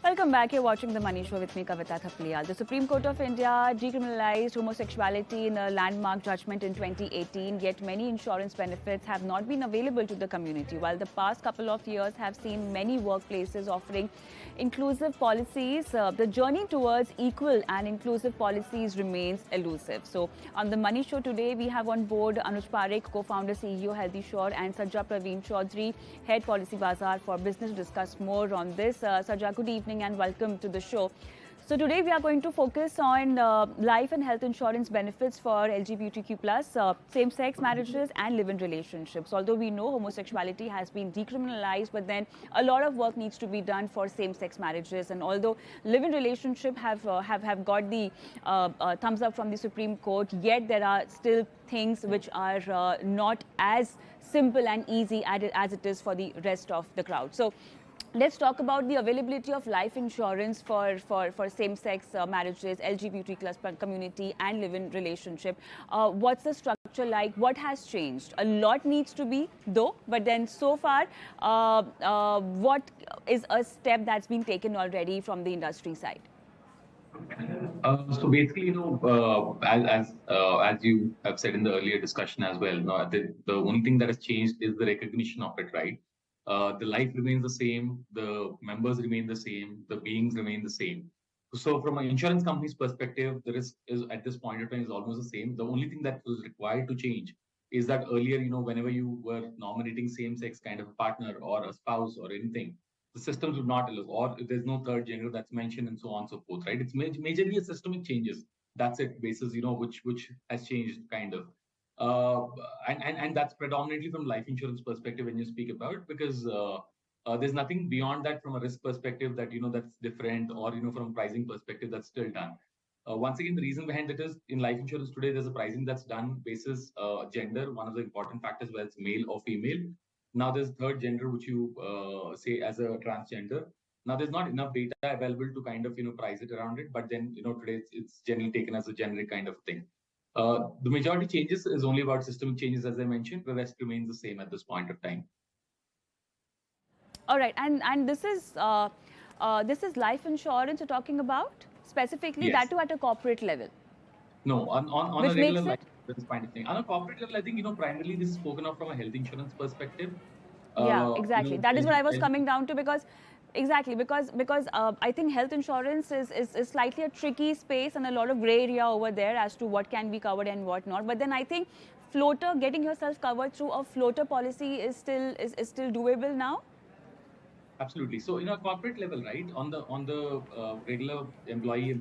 Welcome back. You're watching The Money Show with me, Kavita Thapliyal. The Supreme Court of India decriminalized homosexuality in a landmark judgment in 2018, yet many insurance benefits have not been available to the community. While the past couple of years have seen many workplaces offering inclusive policies, the journey towards equal and inclusive policies remains elusive. So, on The Money Show today, we have on board Anuj Parekh, co-founder, CEO, Healthysure, and Sajja Praveen Chowdary, head Policybazaar for business, to discuss more on this. Sajja, good evening and welcome to the show. So today we are going to focus on life and health insurance benefits for LGBTQ plus, same-sex marriages and live-in relationships. Although we know homosexuality has been decriminalized, but then a lot of work needs to be done for same-sex marriages. And although live-in relationship have got the thumbs up from the Supreme Court, yet there are still things which are not as simple and easy as it is for the rest of the crowd. So let's talk about the availability of life insurance for same-sex marriages, LGBT plus community and live-in relationship. What's the structure like? What has changed? A lot needs to be though, but then so far, what is a step that's been taken already from the industry side? So basically, as you have said in the earlier discussion as well, no, the only thing that has changed is the recognition of it, right? The life remains the same, the members remain the same, the beings remain the same. So from an insurance company's perspective, the risk is at this point of time is almost the same. The only thing that was required to change is that earlier, whenever you were nominating same-sex kind of a partner or a spouse or anything, the systems would not allow, or if there's no third gender that's mentioned and so on and so forth, right? It's majorly a systemic changes. That's it, basis, which has changed kind of. Uh, and that's predominantly from life insurance perspective when you speak about, because there's nothing beyond that from a risk perspective that, that's different, or, from a pricing perspective that's still done. Once again, the reason behind it is in life insurance today, there's a pricing that's done basis gender, one of the important factors, whether it's male or female. Now there's third gender, which you say as a transgender. Now there's not enough data available to kind of price it around it, but then today it's generally taken as a generic kind of thing. The majority changes is only about systemic changes, as I mentioned. The rest remains the same at this point of time. All right, and this is life insurance you're talking about specifically, Yes. that too at a corporate level. No, on Which a regular makes life it insurance kind of thing. On a corporate level, I think primarily this is spoken of from a health insurance perspective. Yeah, exactly. That is what I was LG coming down to, because exactly because I think health insurance is slightly a tricky space and a lot of gray area over there as to what can be covered and what not. But then I think floater, getting yourself covered through a floater policy is still doable now. Absolutely. So in a corporate level, right, on the regular employee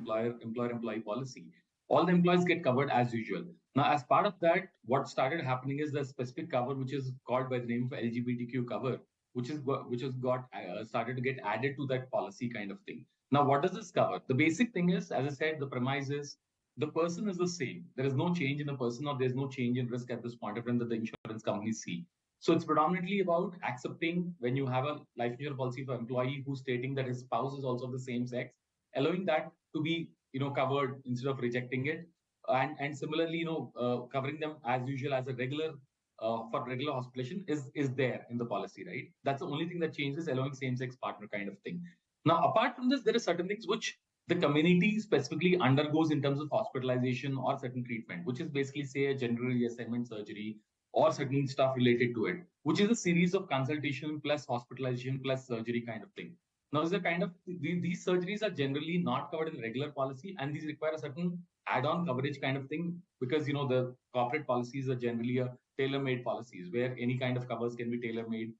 policy, all the employees get covered as usual. Now, as part of that, what started happening is the specific cover, which is called by the name of LGBTQ cover, which has got started to get added to that policy kind of thing. Now, what does this cover? The basic thing is, as I said, the premise is the person is the same. There is no change in the person, or there's no change in risk at this point of time that the insurance companies see. So it's predominantly about accepting when you have a life insurance policy for employee who's stating that his spouse is also of the same sex, allowing that to be covered instead of rejecting it, and similarly covering them as usual as a regular for regular hospitalization is there in the policy, right? That's the only thing that changes, allowing same sex partner kind of thing. Now, apart from this, there are certain things which the community specifically undergoes in terms of hospitalization or certain treatment, which is basically say a general reassignment surgery or certain stuff related to it, which is a series of consultation plus hospitalization plus surgery kind of thing. Now, is the kind of these surgeries are generally not covered in regular policy, and these require a certain add-on coverage kind of thing, because the corporate policies are generally a tailor-made policies where any kind of covers can be tailor-made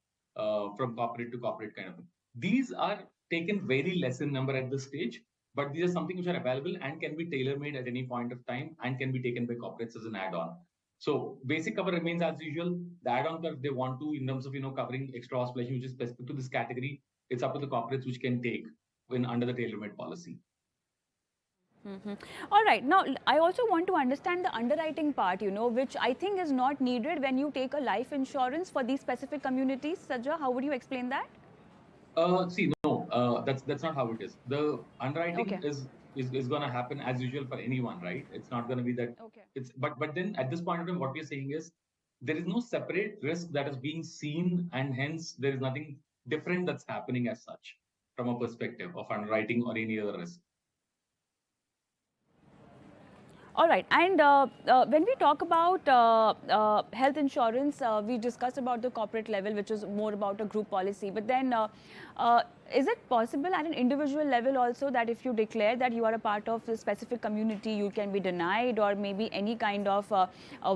from corporate to corporate kind of thing. These are taken very less in number at this stage, but these are something which are available and can be tailor-made at any point of time and can be taken by corporates as an add-on. So basic cover remains as usual. The add-on cover they want to, in terms of covering extra hospitalization, which is specific to this category, it's up to the corporates which can take when under the tailor-made policy. All right. Now, I also want to understand the underwriting part, which I think is not needed when you take a life insurance for these specific communities. Sajja, how would you explain that? That's not how it is. The underwriting Okay. is going to happen as usual for anyone, right? It's not going to be that. Okay. But then at this point of time, what we're saying is there is no separate risk that is being seen, and hence there is nothing different that's happening as such. from a perspective of underwriting or any other risk. All right. And when we talk about health insurance, we discussed about the corporate level, which is more about a group policy. But then, is it possible at an individual level also that if you declare that you are a part of a specific community, you can be denied, or maybe any kind of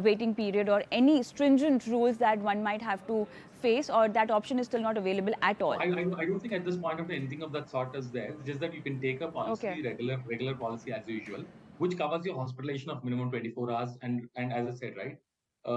waiting period or any stringent rules that one might have to face, or that option is still not available at all? I don't think at this point of time anything of that sort is there. It's just that you can take a policy, Okay. regular policy as usual, which covers your hospitalization of minimum 24 hours, and as I said, right,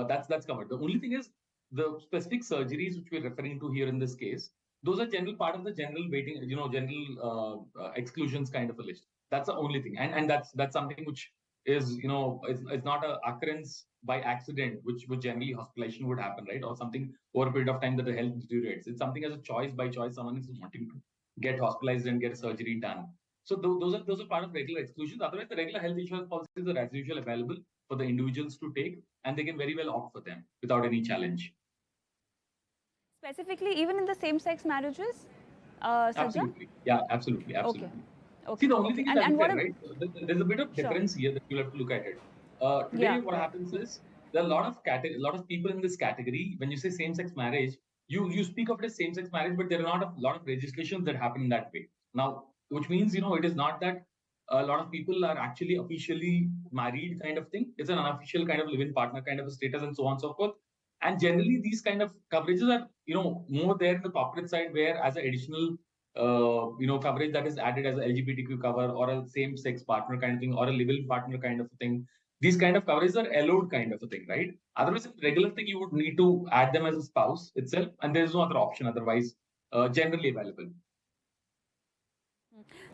that's covered. The only thing is the specific surgeries which we're referring to here in this case, those are general part of the general waiting, general exclusions kind of a list. That's the only thing, and that's something which is it's not a occurrence by accident, which generally hospitalization would happen, right, or something over a period of time that the health deteriorates. It's something as a choice by choice. Someone is wanting to get hospitalized and get a surgery done. So those are part of regular exclusions. Otherwise, the regular health insurance policies are as usual available for the individuals to take, and they can very well opt for them without any challenge. Specifically, even in the same-sex marriages, Sajja? Absolutely, yeah, absolutely. Okay. See, the only thing is, and what right? There's a bit of difference here that you'll have to look at it. Today, what happens is there are a lot of people in this category. When you say same-sex marriage, you speak of it as same-sex marriage, but there are not a lot of legislations that happen in that way. Now, which means it is not that a lot of people are actually officially married kind of thing. It's an unofficial kind of live-in partner kind of a status and so on and so forth. And generally, these kind of coverages are more there in the corporate side, where as an additional coverage that is added as a LGBTQ cover or a same-sex partner kind of thing or a live-in partner kind of a thing. These kind of coverages are allowed kind of a thing, right? Otherwise, in regular thing, you would need to add them as a spouse itself, and there is no other option otherwise generally available.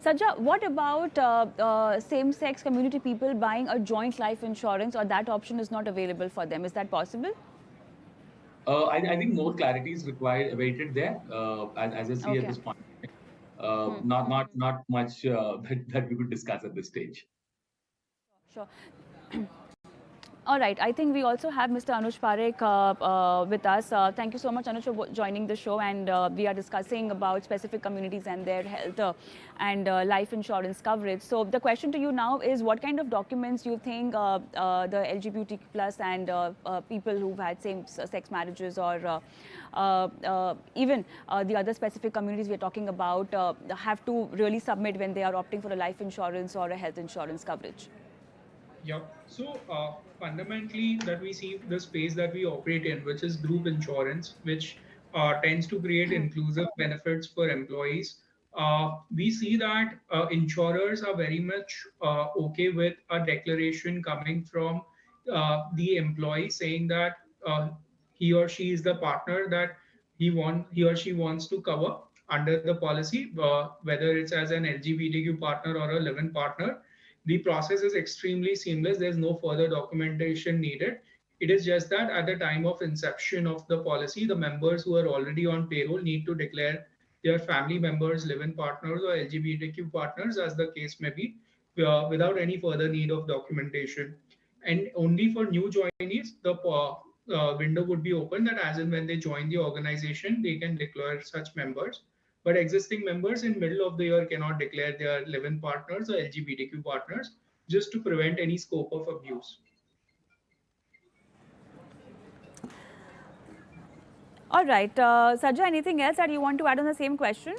Sajja, what about same-sex community people buying a joint life insurance, or that option is not available for them? Is that possible? I think more clarity is required, awaited there, as I see at this point. Not much that we could discuss at this stage. Sure. All right. I think we also have Mr. Anuj Parekh with us. Thank you so much, Anuj, for joining the show. And we are discussing about specific communities and their health and life insurance coverage. So the question to you now is, what kind of documents you think the LGBTQ plus and people who've had same-sex marriages or even the other specific communities we're talking about have to really submit when they are opting for a life insurance or a health insurance coverage? Yeah. So fundamentally, that we see the space that we operate in, which is group insurance, which tends to create inclusive benefits for employees. We see that insurers are very much okay with a declaration coming from the employee saying that he or she is the partner that he or she wants to cover under the policy, whether it's as an LGBTQ partner or a live-in partner. The process is extremely seamless. There's no further documentation needed. It is just that at the time of inception of the policy, the members who are already on payroll need to declare their family members, live-in partners, or LGBTQ partners, as the case may be, without any further need of documentation. And only for new joinees, the window would be open that as and when they join the organization, they can declare such members. But existing members in middle of the year cannot declare their live-in partners or LGBTQ partners, just to prevent any scope of abuse. All right. Sajja, anything else that you want to add on the same question?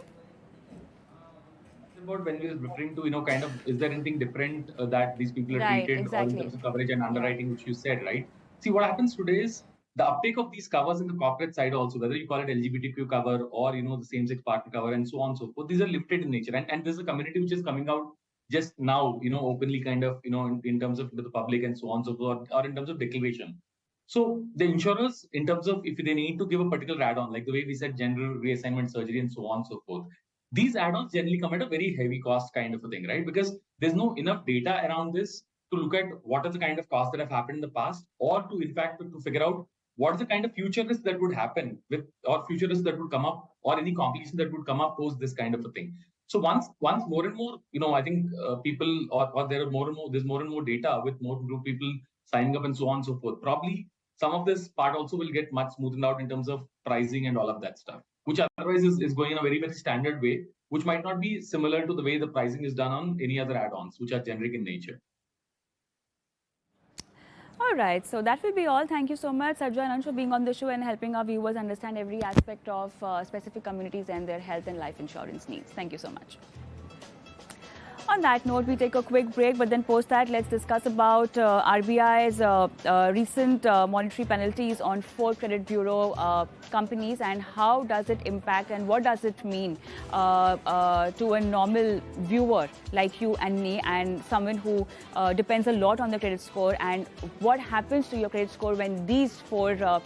About when we are referring to, kind of, is there anything different that these people are treated or in terms of coverage and underwriting, which you said, right? See, what happens today is the uptake of these covers in the corporate side also, whether you call it LGBTQ cover or, the same-sex partner cover and so on and so forth, these are limited in nature. And there's a community which is coming out just now, openly kind of, in terms of the public and so on and so forth, or in terms of declaration. So the insurers, in terms of if they need to give a particular add-on, like the way we said, general reassignment surgery and so on and so forth, these add-ons generally come at a very heavy cost kind of a thing, right? Because there's no enough data around this to look at what are the kind of costs that have happened in the past, or to, in fact, to figure out what is the kind of future risk that would happen with, or future risk that would come up, or any complication that would come up post this kind of a thing. So once more and more, I think people, or there's more and more data with more group people signing up and so on and so forth, probably some of this part also will get much smoothened out in terms of pricing and all of that stuff. which otherwise is going in a very, very standard way, which might not be similar to the way the pricing is done on any other add-ons, which are generic in nature. All right, so that will be all. Thank you so much, Sajja and Anuj, for being on the show and helping our viewers understand every aspect of specific communities and their health and life insurance needs. Thank you so much. On that note, we take a quick break, but then post that, let's discuss about RBI's recent monetary penalties on 4 credit bureau companies and how does it impact and what does it mean to a normal viewer like you and me and someone who depends a lot on the credit score, and what happens to your credit score when these 4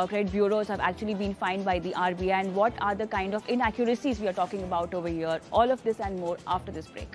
credit bureaus have actually been fined by the RBI, and what are the kind of inaccuracies we are talking about over here. All of this and more after this break.